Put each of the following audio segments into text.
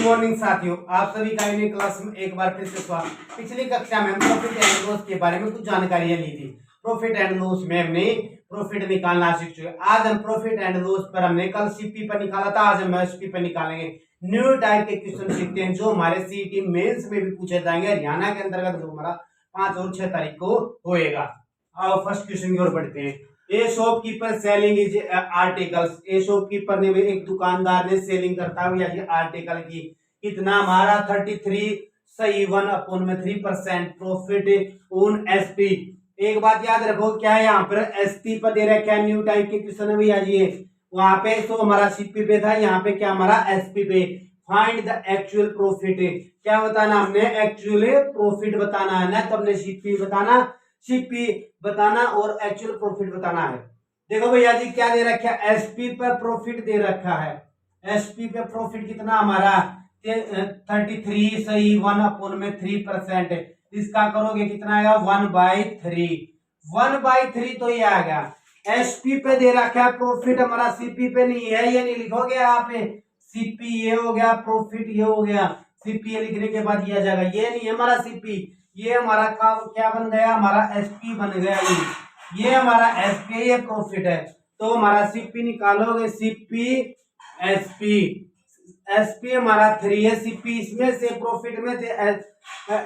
Morning साथियों, आप सभी का यूनिक क्लास में एक बार फिर से स्वागत। पिछली कक्षा में हम प्रॉफिट एंड लॉस के बारे में कुछ जानकारियां ली थी। प्रॉफिट एंड लॉस में हमने प्रॉफिट निकालना सीख चुके। आज हम प्रॉफिट एंड लॉस पर हमने कल सीपी पर निकाला था, आज हम एसपी पर निकालेंगे। न्यू टाइप के क्वेश्चन सीखते हैं जो हमारे सीईटी मेंस में भी पूछे जाएंगे। हरियाणा के अंतर्गत जो हमारा 5 और 6 तारीख को होएगा। अब फर्स्ट क्वेश्चन की ओर बढ़ते हैं। A shopkeeper selling is articles. A shopkeeper ने भी एक दुकानदार ने सेलिंग करता हुआ ये आर्टिकल की कितना हमारा 33 सही 1/3% प्रॉफिट ऑन एसपी। एक बात याद रखो, क्या है यहाँ पर एसपी पर दे रखा है। न्यू टाइप के क्वेश्चन भी आज ये वहां पे तो हमारा सीपी पे था, यहाँ पे क्या हमारा एसपी पे। फाइंड द एक्चुअल प्रॉफिट, क्या बताना हमने एक्चुअल प्रॉफिट बताना है ना, तो हमने सीपी बताना, सीपी बताना और एक्चुअल प्रॉफिट बताना है। देखो भैया जी क्या दे रखा है, एसपी पे प्रॉफिट दे रखा है। एसपी पे प्रॉफिट कितना हमारा 33 सही 1/3%। इसका करोगे कितना आएगा 1/3। 1/3 तो ये आ गया। एसपी पे दे रखा है प्रॉफिट हमारा, सीपी पे नहीं है। ये नहीं लिखोगे आप, सीपी ये हो गया, प्रॉफिट ये हो गया। सीपी ये लिखने के बाद ये आ जाएगा, ये नहीं है हमारा सीपी, ये हमारा क्या बन गया, हमारा एसपी बन गया। ये हमारा एसपी, ये प्रॉफिट है। तो हमारा सीपी निकालोगे, सीपी एसपी। एसपी हमारा 3 है, सीपी इसमें से प्रॉफिट में से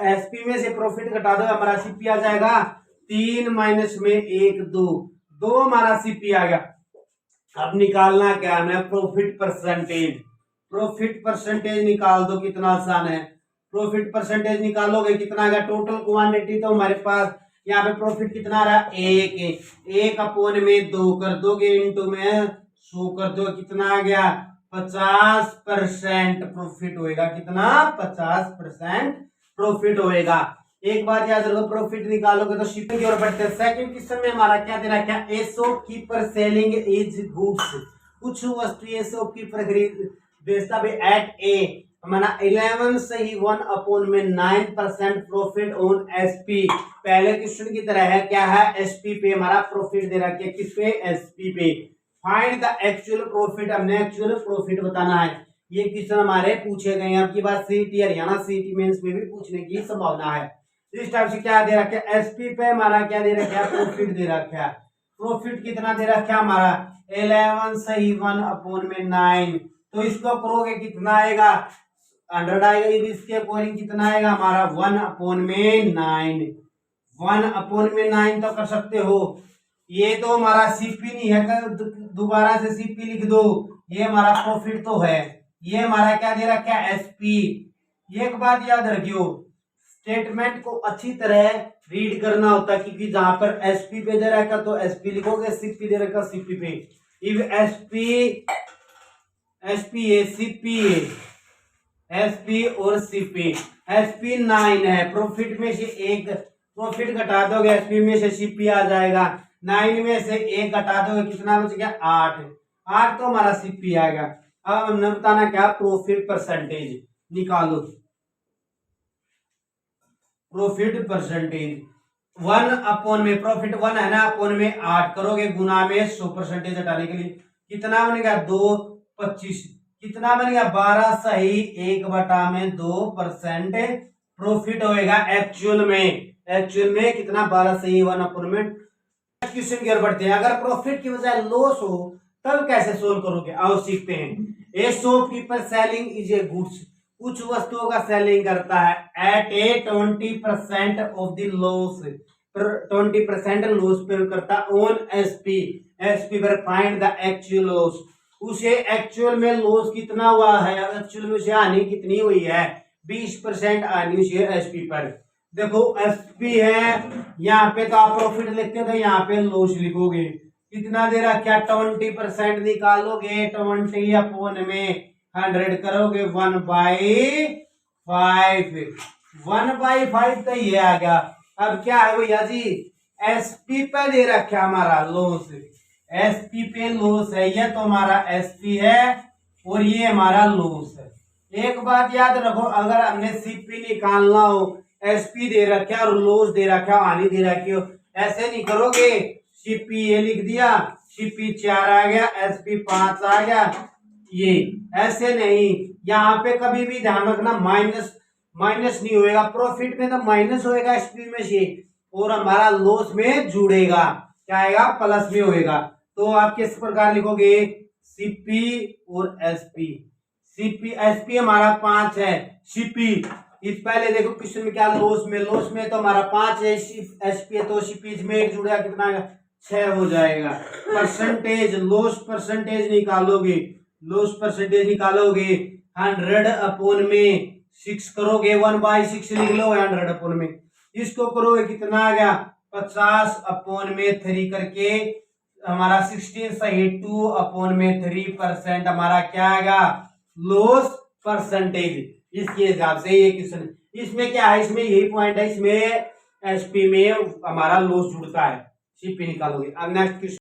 एसपी में से प्रॉफिट घटा दो, हमारा सीपी आ जाएगा 3 माइनस में 1 2 हमारा सीपी आ गया। अब निकालना क्या है, प्रॉफिट परसेंटेज। प्रॉफिट परसेंटेज निकाल दो, कितना आसान है। प्रॉफिट परसेंटेज निकालोगे कितना आएगा, टोटल क्वांटिटी तो हमारे पास यहाँ पे प्रॉफिट कितना आ रहा है 1/2 कर दोगे, इंटू में 100 कर दो, कितना आ गया 50% प्रॉफिट होएगा। कितना 50% प्रॉफिट होएगा। एक बात याद रखो, प्रॉफिट निकालोगे तो शिपिंग की ओर बढ़ते हैं। सेकंड क्वेश्चन में हमारा क्या दे रखा है, ए शॉपकीपर सेलिंग इज गुड्स। कुछ वस्तु ए शॉपकीपर खरीद बेचता भी एट ए हमारा 11 सही 1/9% प्रॉफिट ऑन एसपी। पहले क्वेश्चन की तरह है, क्या है एसपी पे हमारा प्रॉफिट दे रखा है, किस पे एसपी पे। फाइंड द एक्चुअल प्रॉफिट, हमने एक्चुअल प्रॉफिट बताना है। ये क्वेश्चन हमारे पूछे गए हैं, आपकी बात सीईटी हरियाणा सीईटी मेंस में भी पूछने की संभावना है। इस टाइप से क्या दे रखा है, एसपी पे हमारा क्या दे रखा है, प्रॉफिट दे रखा है। प्रॉफिट कितना दे रखा है हमारा 11 सही 1/9। तो इसको करोगे कितना आएगा 100 आएगा। इसके अकॉर्डिंग कितना आएगा हमारा 1/9। 1/9 तो कर सकते हो। ये तो हमारा सीपी नहीं है, दोबारा से सीपी लिख दो। ये हमारा प्रॉफिट तो है, ये हमारा क्या दे रखा है एसपी। एक बात याद रखियो, स्टेटमेंट को अच्छी तरह रीड करना होता है, क्योंकि जहां पर एसपी पे दे रखा तो एसपी लिखोगे, सीपी दे रखा सीपी पे। इफ एसपी है, सीपी है, एसपी और सीपी। एसपी 9 है, प्रॉफिट में से एक प्रॉफिट घटा दोगे, एसपी में से सीपी आ जाएगा। 9 में से 1 घटा दोगे, कितना बच गया 8 तो हमारा सीपी आएगा। अब हमने बताना क्या, प्रॉफिट परसेंटेज निकालो। प्रॉफिट परसेंटेज 1 में प्रॉफिट 1 है ना, अपोन में 8 करोगे, गुना में 100% हटाने के लिए कितना बनेगा 2/25। कितना बनेगा 12 सही 1/2% प्रॉफिट होएगा एक्चुअल में। एक्चुअल में कितना 12 सही 1/। क्वेश्चन की ओर बढ़ते हैं। अगर प्रॉफिट की बजाय लॉस हो तब कैसे सोल्व करोगे, आओ सीखते हैं। A shopkeeper selling is a goods, कुछ वस्तुओं का सेलिंग करता है at a 20% off the loss. 20% loss पे करता ऑन एसपी। एसपी पर फाइंड द एक्चुअल लॉस, उसे एक्चुअल में लॉस कितना हुआ है, एक्चुअल में उसे हानि कितनी हुई है 20% हानि हुई है एसपी पर। देखो एसपी है, यहाँ पे तो आप प्रॉफिट लिखते हो तो यहाँ पे लॉस लिखोगे। कितना दे रहा क्या 20% निकालोगे, 20/100 करोगे 1/5। 1/5 तो ये आ गया। अब क्या है भैया जी, एसपी पे दे रखा हमारा लॉस, एसपी पे लॉस है, ये तो हमारा एसपी है और ये हमारा लॉस है। एक बात याद रखो, अगर हमने सीपी निकालना हो, एसपी दे रखा और लॉस दे रखा, हानि दे रखी हो, ऐसे नहीं करोगे। सीपी ये लिख दिया, सीपी 4 आ गया, एसपी 5 आ गया, ये ऐसे नहीं, यहाँ पे कभी भी ध्यान रखना माइनस माइनस नहीं होएगा, प्रॉफिट में तो माइनस होएगा एसपी में से, और हमारा लॉस में जुड़ेगा, क्या आएगा, प्लस में होएगा। तो आप किस प्रकार लिखोगे, सीपी और एसपी। सीपी एसपी हमारा 5 है, सीपी इस पहले देखो क्वेश्चन में क्या लॉस में तो हमारा 5 है, एसपी तो सीपी इसमें एक जुड़ेगा, कितना 6 हो जाएगा। परसेंटेज लॉस परसेंटेज निकालोगे, लॉस परसेंटेज निकालोगे 100 अपॉन में 6 करोगे, 1/6 लिख लो 100 अपॉन में, इसको करोगे कितना आ गया 50 अपॉन में 3 करके हमारा 16 सही 2 अपॉन में 3% हमारा क्या आएगा, लॉस परसेंटेज। इसके हिसाब से ये क्वेश्चन, इसमें क्या है, इसमें यही पॉइंट है, इसमें एसपी में हमारा लॉस जुड़ता है, सीपी निकालोगे। अब नेक्स्ट क्वेश्चन